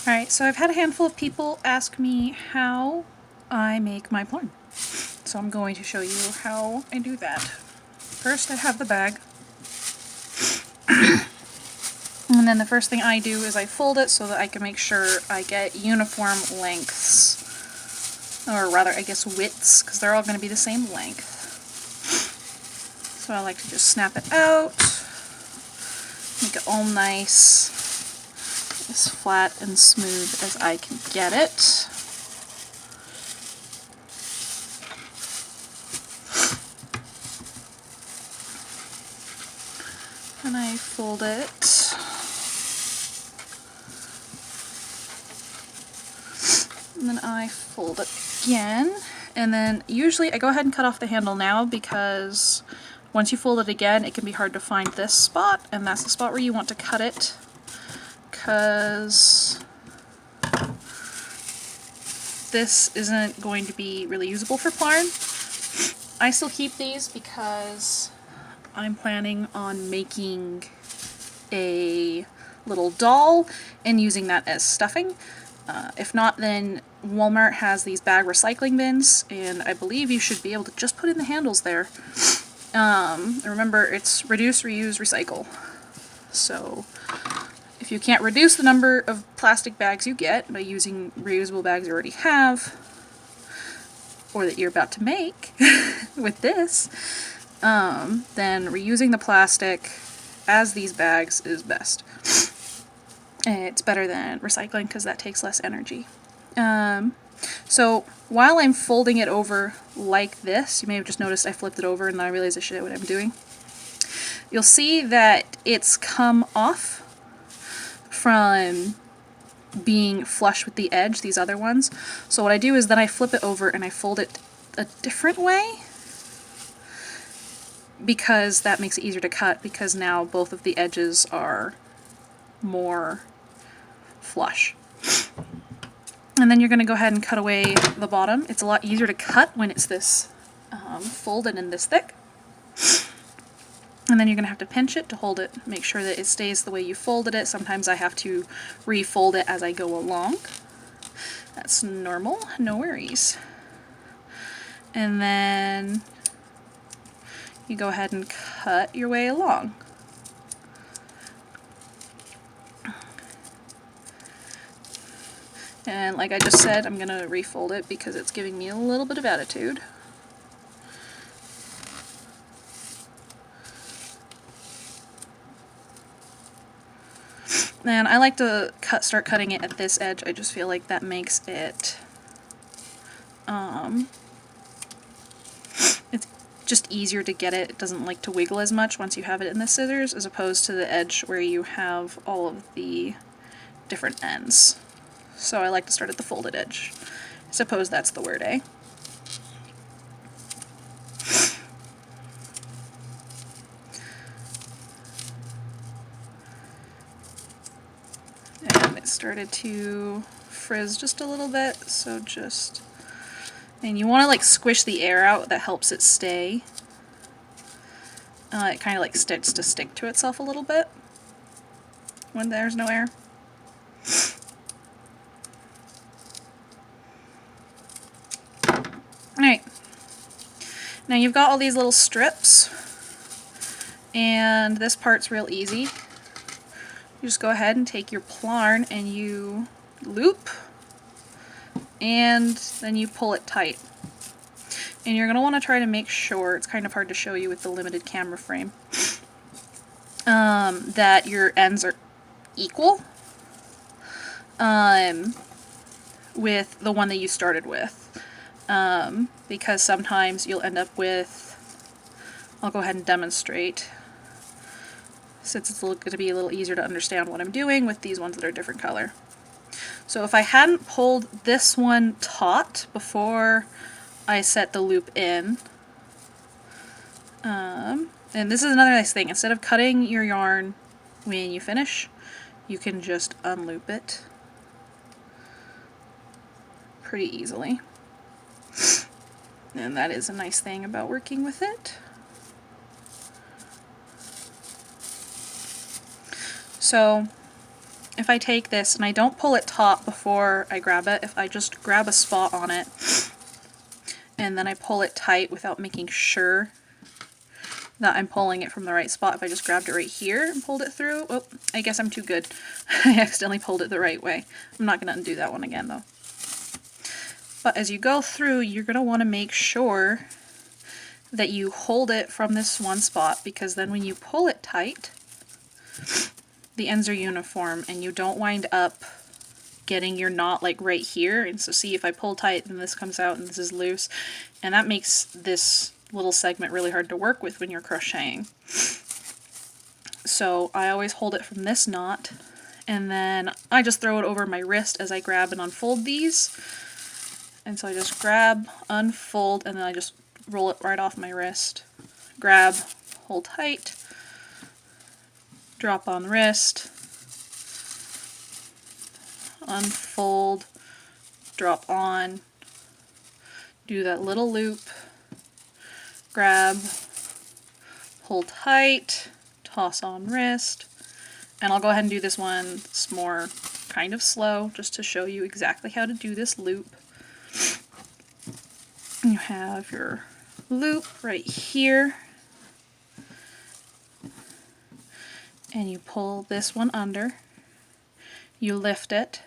Alright, so I've had a handful of people ask me how I make my plarn. So I'm going to show you how I do that. First I have the bag. And then the first thing I do is I fold it so that I can make sure I get uniform lengths. Or rather, I guess widths, because they're all going to be the same length. So I like to just snap it out, make it all nice, as flat and smooth as I can get it. And I fold it. And then I fold it again. And then usually I go ahead and cut off the handle now because once you fold it again, it can be hard to find this spot, and that's the spot where you want to cut it, because this isn't going to be really usable for plarn. I still keep these because I'm planning on making a little doll and using that as stuffing. If not, then Walmart has these bag recycling bins, and I believe you should be able to just put in the handles there. Remember, it's reduce, reuse, recycle. So if you can't reduce the number of plastic bags you get by using reusable bags you already have, or that you're about to make with this, then reusing the plastic as these bags is best. It's better than recycling because that takes less energy. So while I'm folding it over like this, you may have just noticed I flipped it over and then I realized I should know what I'm doing. You'll see that it's come off from being flush with the edge, these other ones. So what I do is then I flip it over and I fold it a different way, because that makes it easier to cut, because now both of the edges are more flush. And then you're going to go ahead and cut away the bottom. It's a lot easier to cut when it's this folded and this thick. And then you're going to have to pinch it to hold it, make sure that it stays the way you folded it. Sometimes I have to refold it as I go along. That's normal, no worries. And then you go ahead and cut your way along. And like I just said, I'm going to refold it because it's giving me a little bit of attitude. And I like to start cutting it at this edge. I just feel like that makes it, it's just easier to get it. It doesn't like to wiggle as much once you have it in the scissors, as opposed to the edge where you have all of the different ends. So I like to start at the folded edge. I suppose that's the word, eh? And it started to frizz just a little bit, so just... And you want to like squish the air out, that helps it stay. It kind of like starts to stick to itself a little bit when there's no air. Alright, now you've got all these little strips, and this part's real easy. You just go ahead and take your plarn and you loop, and then you pull it tight. And you're going to want to try to make sure, it's kind of hard to show you with the limited camera frame, that your ends are equal with the one that you started with. Because sometimes you'll end up with, I'll go ahead and demonstrate, since it's going to be a little easier to understand what I'm doing with these ones that are a different color. So if I hadn't pulled this one taut before I set the loop in, and this is another nice thing, instead of cutting your yarn when you finish, you can just unloop it pretty easily. And that is a nice thing about working with it. So if I take this and I don't pull it taut before I grab it, if I just grab a spot on it and then I pull it tight without making sure that I'm pulling it from the right spot, if I just grabbed it right here and pulled it through, oh, I guess I'm too good. I accidentally pulled it the right way. I'm not going to undo that one again though. But as you go through, you're going to want to make sure that you hold it from this one spot, because then when you pull it tight, the ends are uniform and you don't wind up getting your knot like right here. And so see, if I pull tight, then this comes out and this is loose, and that makes this little segment really hard to work with when you're crocheting. So I always hold it from this knot, and then I just throw it over my wrist as I grab and unfold these. And so I just grab, unfold, and then I just roll it right off my wrist. Grab, hold tight, drop on wrist, unfold, drop on, do that little loop, grab, hold tight, toss on wrist, and I'll go ahead and do this one. It's more kind of slow just to show you exactly how to do this loop. You have your loop right here, and you pull this one under, you lift it,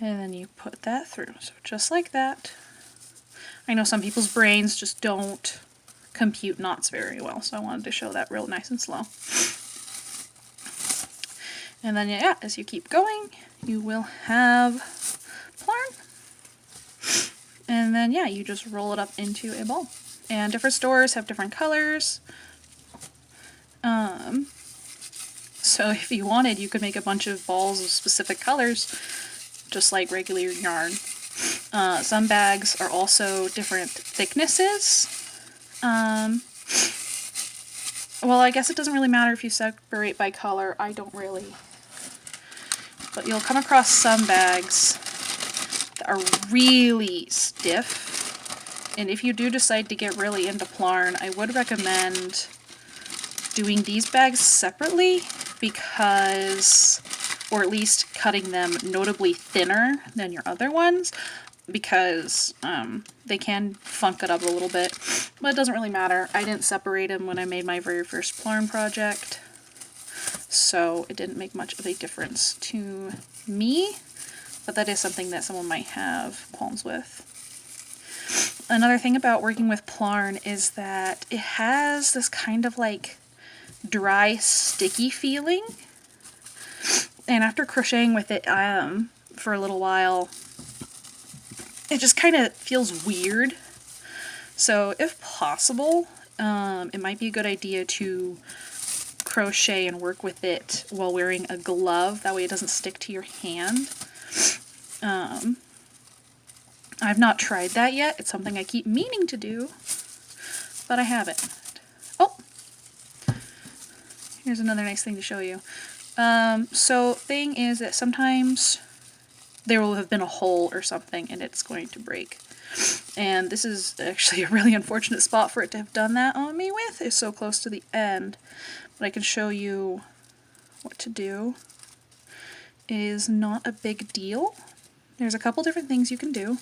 and then you put that through. So just like that. I know some people's brains just don't compute knots very well, so I wanted to show that real nice and slow. And then yeah, as you keep going, you will have plarn. And then yeah, you just roll it up into a ball. And different stores have different colors. So if you wanted, you could make a bunch of balls of specific colors, just like regular yarn. Some bags are also different thicknesses. Well, I guess it doesn't really matter if you separate by color. I don't really. But you'll come across some bags that are really stiff. And if you do decide to get really into plarn, I would recommend doing these bags separately, because, or at least cutting them notably thinner than your other ones, because they can funk it up a little bit, but it doesn't really matter. I didn't separate them when I made my very first plarn project, so it didn't make much of a difference to me, but that is something that someone might have qualms with. Another thing about working with plarn is that it has this kind of like dry, sticky feeling, and after crocheting with it for a little while, it just kind of feels weird. So if possible, it might be a good idea to crochet and work with it while wearing a glove. That way it doesn't stick to your hand. I've not tried that yet. It's something I keep meaning to do, but I haven't. Oh! Here's another nice thing to show you. So thing is that sometimes there will have been a hole or something and it's going to break. And this is actually a really unfortunate spot for it to have done that on me with. It's so close to the end. But I can show you what to do. It is not a big deal. There's a couple different things you can do.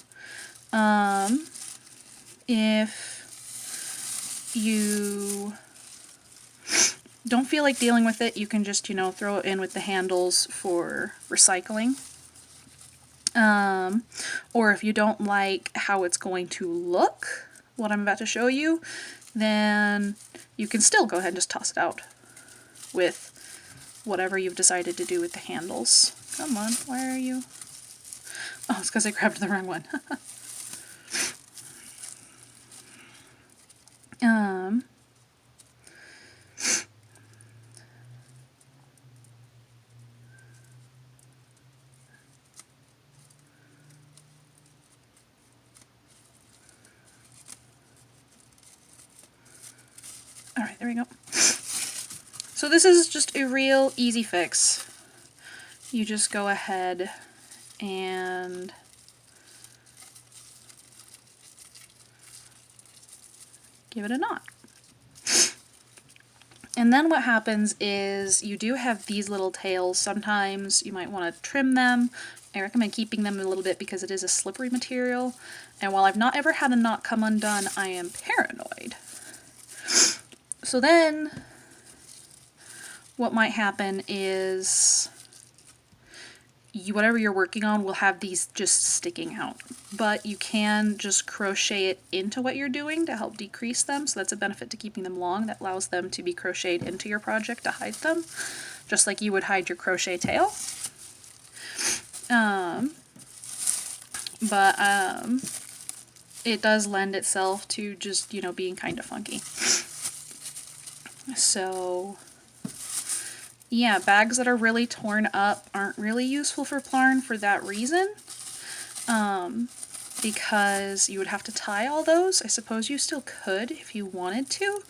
If you don't feel like dealing with it, you can just, throw it in with the handles for recycling. Or if you don't like how it's going to look, what I'm about to show you, then you can still go ahead and just toss it out with whatever you've decided to do with the handles. Come on, why are you? Oh, it's because I grabbed the wrong one. Alright, there we go. So this is just a real easy fix. You just go ahead and give it a knot. And then what happens is you do have these little tails. Sometimes you might want to trim them. I recommend keeping them a little bit because it is a slippery material. And while I've not ever had a knot come undone, I am paranoid. So then what might happen is whatever you're working on will have these just sticking out. But you can just crochet it into what you're doing to help decrease them. So that's a benefit to keeping them long. That allows them to be crocheted into your project to hide them, just like you would hide your crochet tail. It does lend itself to just, you know, being kind of funky. So yeah, bags that are really torn up aren't really useful for plarn for that reason. Because you would have to tie all those. I suppose you still could if you wanted to.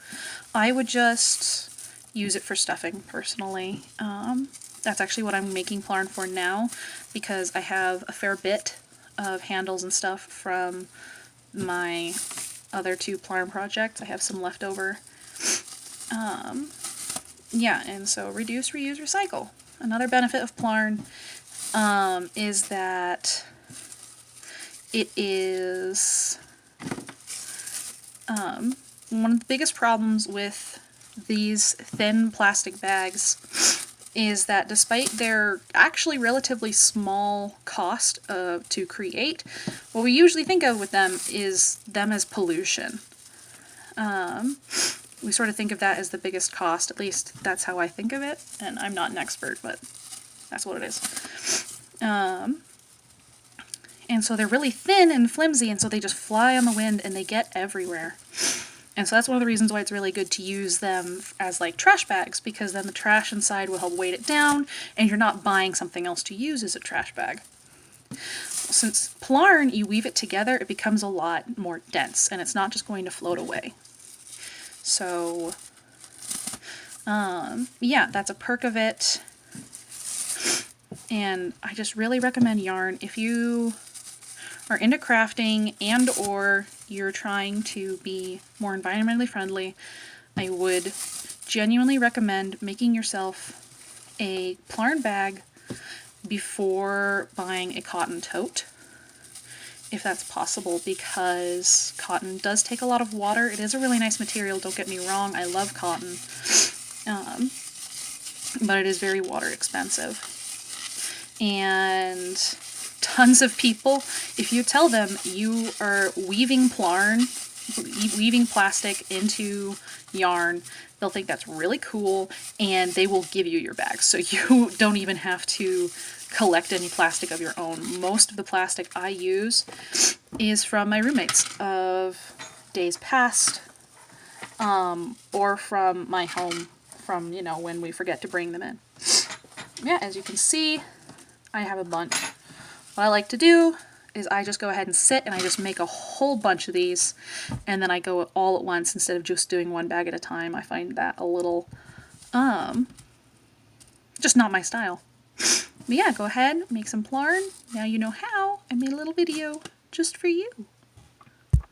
I would just use it for stuffing personally. That's actually what I'm making plarn for now, because I have a fair bit of handles and stuff from my other 2 plarn projects. I have some left over. Yeah, and so reduce, reuse, recycle. Another benefit of plarn is that it is one of the biggest problems with these thin plastic bags is that despite their actually relatively small cost to create, what we usually think of with them is them as pollution. We sort of think of that as the biggest cost, at least that's how I think of it, and I'm not an expert, but that's what it is. And so they're really thin and flimsy, and so they just fly on the wind and they get everywhere. And so that's one of the reasons why it's really good to use them as like trash bags, because then the trash inside will help weight it down, and you're not buying something else to use as a trash bag. Since plarn, you weave it together, it becomes a lot more dense, and it's not just going to float away. So, yeah, that's a perk of it. And I just really recommend yarn. If you are into crafting and or you're trying to be more environmentally friendly, I would genuinely recommend making yourself a plarn bag before buying a cotton tote, if that's possible, because cotton does take a lot of water. It is a really nice material, don't get me wrong, I love cotton, but it is very water expensive. And tons of people, if you tell them you are weaving plastic into yarn, they'll think that's really cool, and they will give you your bags, so you don't even have to collect any plastic of your own. Most of the plastic I use is from my roommates of days past, or from my home, from, you know, when we forget to bring them in. Yeah, as you can see, I have a bunch. What I like to do is I just go ahead and sit and I just make a whole bunch of these, and then I go all at once instead of just doing one bag at a time. I find that a little, just not my style. But yeah, go ahead, make some plarn. Now you know how. I made a little video just for you.